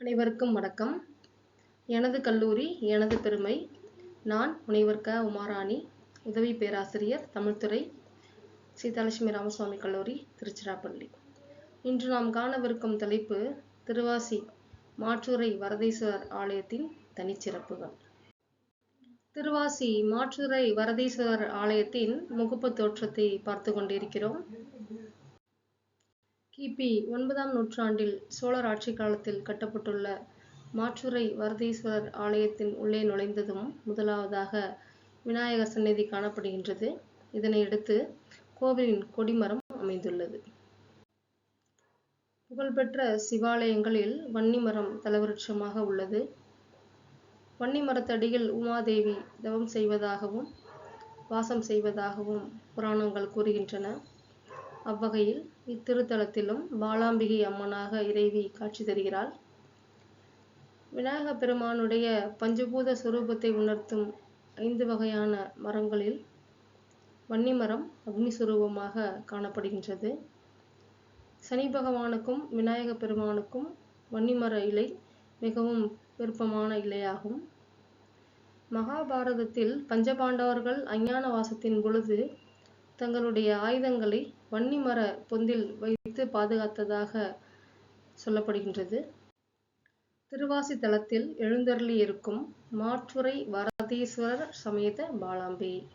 அனைவருக்கும் வணக்கம். எனது கல்லூரி எனது பெருமை. நான் முனைவர் க. உமாராணி, உதவி பேராசிரியர், தமிழ்துறை, சீதாலட்சுமி ராமசுவாமி கல்லூரி, திருச்சிராப்பள்ளி. இன்று நாம் காணவிருக்கும் தலைப்பு திருவாசி மாற்றுரை வரதீஸ்வரர் ஆலயத்தின் தனிச்சிறப்புகள். திருவாசி மாற்றுரை வரதீஸ்வரர் ஆலயத்தின் முகப்பு தோற்றத்தை பார்த்து கொண்டிருக்கிறோம். கிபி 9ஆம் நூற்றாண்டில் சோழர் ஆட்சி காலத்தில் கட்டப்பட்டுள்ள மாற்றுரை வரதீஸ்வரர் ஆலயத்தின் உள்ளே நுழைந்ததும் முதலாவதாக விநாயகர் சன்னதி காணப்படுகின்றது. இதனையடுத்து கோவிலின் கொடிமரம் அமைந்துள்ளது. புகழ்பெற்ற சிவாலயங்களில் வன்னிமரம் தலவிருட்சமாக உள்ளது. வன்னி மரத்தடியில் உமாதேவி தவம் செய்வதாகவும் வாசம் செய்வதாகவும் புராணங்கள் கூறுகின்றன. அவ்வகையில் இத்திருத்தலத்திலும் பாலாம்பிகை அம்மனாக இறைவி காட்சி தருகிறாள். விநாயக பெருமானுடைய பஞ்சபூத சுரூபத்தை உணர்த்தும் 5 வகையான மரங்களில் வன்னிமரம் அக்னி சுரூபமாக காணப்படுகின்றது. சனி பகவானுக்கும் விநாயக பெருமானுக்கும் வன்னிமர இலை மிகவும் விருப்பமான இலையாகும். மகாபாரதத்தில் பஞ்சபாண்டவர்கள் அஞ்ஞான வாசத்தின் பொழுது தங்களுடைய ஆயுதங்களை வன்னிமர பொந்தில் வைத்து பாதுகாத்ததாக சொல்லப்படுகின்றது. திருவாசி தலத்தில் எழுந்தருளி இருக்கும் மாற்றுரை வரதீஸ்வரர் சமேத பாலாம்பிகை.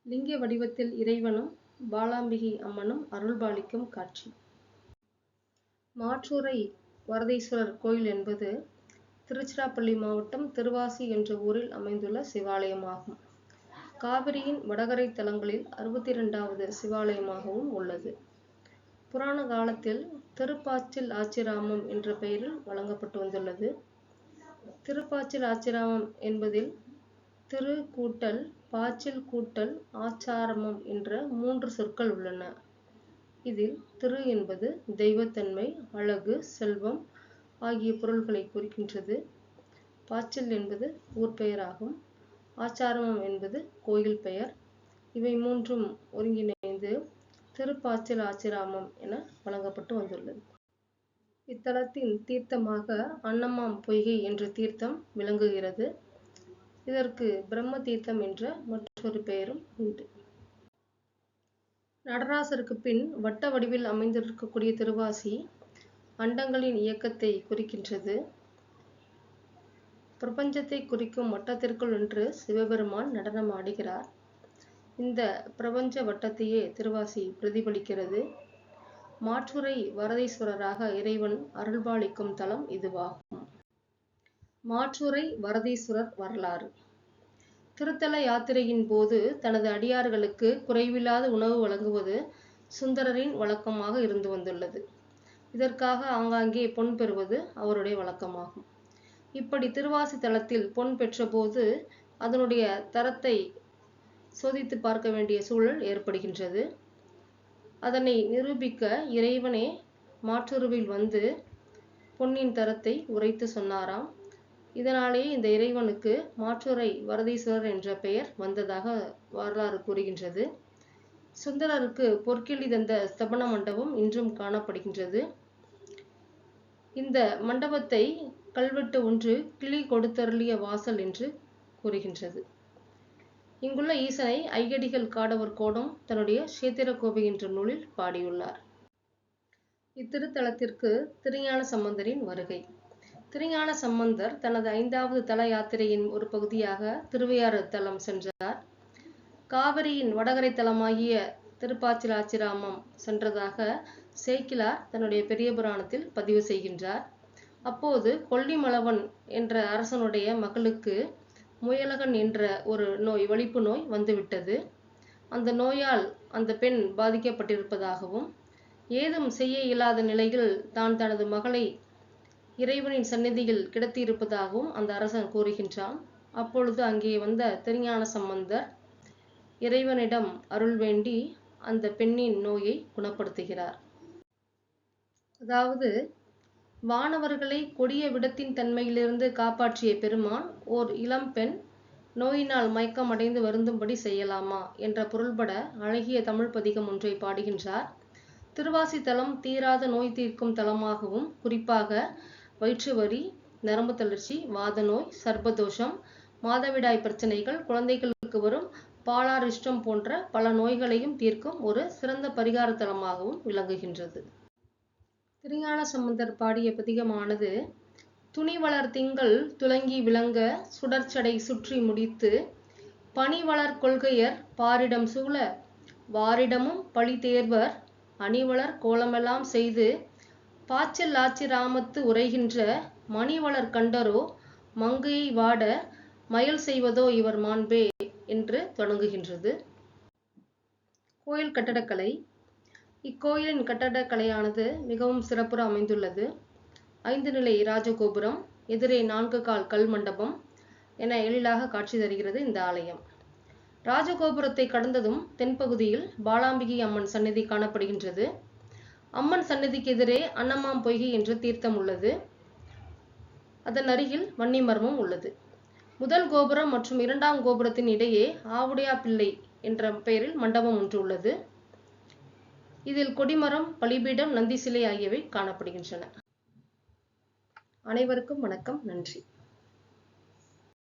லிங்க வடிவத்தில் இறைவனும் பாலாம்பிகை அம்மனும் அருள்பாலிக்கும் காட்சி. மாற்றுரை வரதீஸ்வரர் கோயில் என்பது திருச்சிராப்பள்ளி மாவட்டம் திருவாசி என்ற ஊரில் அமைந்துள்ள சிவாலயமாகும். காவிரியின் வடகரை தலங்களில் 62வது சிவாலயமாகவும் உள்ளது. புராண காலத்தில் திருப்பாச்சில் ஆச்சிராமம் என்ற பெயரில் வழங்கப்பட்டு வந்துள்ளது. திருப்பாச்சில் ஆச்சிராமம் என்பதில் திரு கூட்டல் பாச்சில் கூட்டல் ஆச்சாரமம் என்ற 3 சொற்கள் உள்ளன. இதில் திரு என்பது தெய்வத்தன்மை, அழகு, செல்வம் ஆகிய பொருள்களை குறிக்கின்றது. பாச்சில் என்பது ஊர் பெயராகும். ஆச்சாரமம் என்பது கோயில் பெயர். இவை 3ம் ஒருங்கிணைந்து திருப்பாச்சில் ஆச்சிராமம் என வழங்கப்பட்டு வந்துள்ளது. இத்தலத்தின் தீர்த்தமாக அன்னமாம் பொய்கை என்ற தீர்த்தம் விளங்குகிறது. இதற்கு பிரம்ம தீர்த்தம் என்ற மற்றொரு பெயரும் உண்டு. நடராசருக்கு பின் வட்ட வடிவில் அமைந்திருக்கக்கூடிய திருவாசி அண்டங்களின் இயக்கத்தை குறிக்கின்றது. பிரபஞ்சத்தை குறிக்கும் வட்டத்திற்குள் நின்று சிவபெருமான் நடனம் ஆடுகிறார். இந்த பிரபஞ்ச வட்டத்தையே திருவாசி பிரதிபலிக்கிறது. மாற்றுரை வரதீஸ்வரராக இறைவன் அருள்பாலிக்கும் தலம் இதுவாகும். மாற்றுரை வரதீஸ்வரர் வரலாறு. திருத்தல யாத்திரையின் போது தனது அடியார்களுக்கு குறைவில்லாத உணவு வழங்குவது சுந்தரரின் வழக்கமாக இருந்து வந்துள்ளது. இதற்காக ஆங்காங்கே பொன் பெறுவது அவருடைய வழக்கமாகும். இப்படி திருவாசி தலத்தில் பொன் பெற்ற போது அதனுடைய தரத்தை சோதித்து பார்க்க வேண்டிய சூழல் ஏற்படுகின்றது. அதனை நிரூபிக்க இறைவனே மாற்றுருவில் வந்து பொன்னின் தரத்தை உரைத்து சொன்னாராம். இதனாலேயே இந்த இறைவனுக்கு மாற்றுரை வரதீஸ்வரர் என்ற பெயர் வந்ததாக வரலாறு கூறுகின்றது. சுந்தரருக்கு பொற்கிழி தந்த ஸ்தபன மண்டபம் இன்றும் காணப்படுகின்றது. இந்த மண்டபத்தை கல்வெட்டு ஒன்று கிளி கொடுத்தருளிய வாசல் என்று கூறுகின்றது. இங்குள்ள ஈசனை ஐயடிகள் காடவர் கோடம் தன்னுடைய சேத்திர கோவை என்ற நூலில் பாடியுள்ளார். இத்திருத்தலத்திற்கு திருஞான சம்பந்தரின் வருகை. திருஞான சம்பந்தர் தனது 5வது தல யாத்திரையின் ஒரு பகுதியாக திருவையாறு தலம் சென்றார். காவிரியின் வடகரை தலமாகிய திருப்பாச்சிலாச்சிராமம் சென்றதாக சேக்கிழார் தன்னுடைய பெரிய புராணத்தில் பதிவு செய்கின்றார். அப்போது கொல்லிமலவன் என்ற அரசனுடைய மகளுக்கு முயலகன் என்ற ஒரு நோய், வலிப்பு நோய் வந்துவிட்டது. அந்த நோயால் அந்த பெண் பாதிக்கப்பட்டிருப்பதாகவும் ஏதும் செய்ய இயலாத நிலையில் தான் தனது மகளை இறைவனின் சந்நிதியில் கிடத்தியிருப்பதாகவும் அந்த அரசன் கூறுகின்றான். அப்பொழுது அங்கே வந்த திருஞான சம்பந்தர் இறைவனிடம் அருள் வேண்டி அந்த பெண்ணின் நோயை குணப்படுத்துகிறார். அதாவது வானவர்களை கொடிய விடத்தின் தன்மையிலிருந்து காப்பாற்றிய பெருமான் ஓர் இளம் பெண் நோயினால் மயக்கம் அடைந்து வருந்தும்படி செய்யலாமா என்ற பொருள்பட அழகிய தமிழ் பதிகம் ஒன்றை பாடுகின்றார். திருவாசி தலம் தீராத நோய் தீர்க்கும் தலமாகவும், குறிப்பாக வயிற்று வலி, நரம்பு தளர்ச்சி, வாத நோய், சர்ப்பதோஷம், மாதவிடாய் பிரச்சனைகள், குழந்தைகளுக்கு வரும் பாலாரிஷ்டம் போன்ற பல நோய்களையும் தீர்க்கும் ஒரு சிறந்த பரிகார தலமாகவும் விளங்குகின்றது. திருஞான சம்பந்தர் பாடிய பதிகமானது துணி வளர் திங்கள் துலங்கி விளங்க சுடர்ச்சடை சுற்றி முடித்து பனி வளர் கொள்கையர் பாரிடம் சூழ வாரிடமும் பழி தேர்வர் அணிவளர் கோலமெல்லாம் செய்து பாச்சல் ஆச்சிராமத்து உரைகின்ற மணிவளர் கண்டரோ மங்கையை வாட மயல் செய்வதோ இவர் மாண்பே என்று தொடங்குகின்றது. கோயில் கட்டடக்கலை. இக்கோயிலின் கட்டடக்கலையானது மிகவும் சிறப்புற அமைந்துள்ளது. 5 நிலை ராஜகோபுரம், எதிரே 4 கால் கல் மண்டபம் என எழிலாக காட்சி தருகிறது இந்த ஆலயம். ராஜகோபுரத்தை கடந்ததும் தென்பகுதியில் பாலாம்பிகை அம்மன் சன்னதி காணப்படுகின்றது. அம்மன் சன்னதிக்கு எதிரே அன்னமாம் பொய்கை என்ற தீர்த்தம் உள்ளது. அதன் அருகில் வன்னிமரமும் உள்ளது. முதல் கோபுரம் மற்றும் 2ஆம் கோபுரத்தின் இடையே ஆவுடையா பிள்ளை என்ற பெயரில் மண்டபம் ஒன்று உள்ளது. இதில் கொடிமரம், பலிபீடம், நந்தி சிலை ஆகியவை காணப்படுகின்றன. அனைவருக்கும் வணக்கம். நன்றி.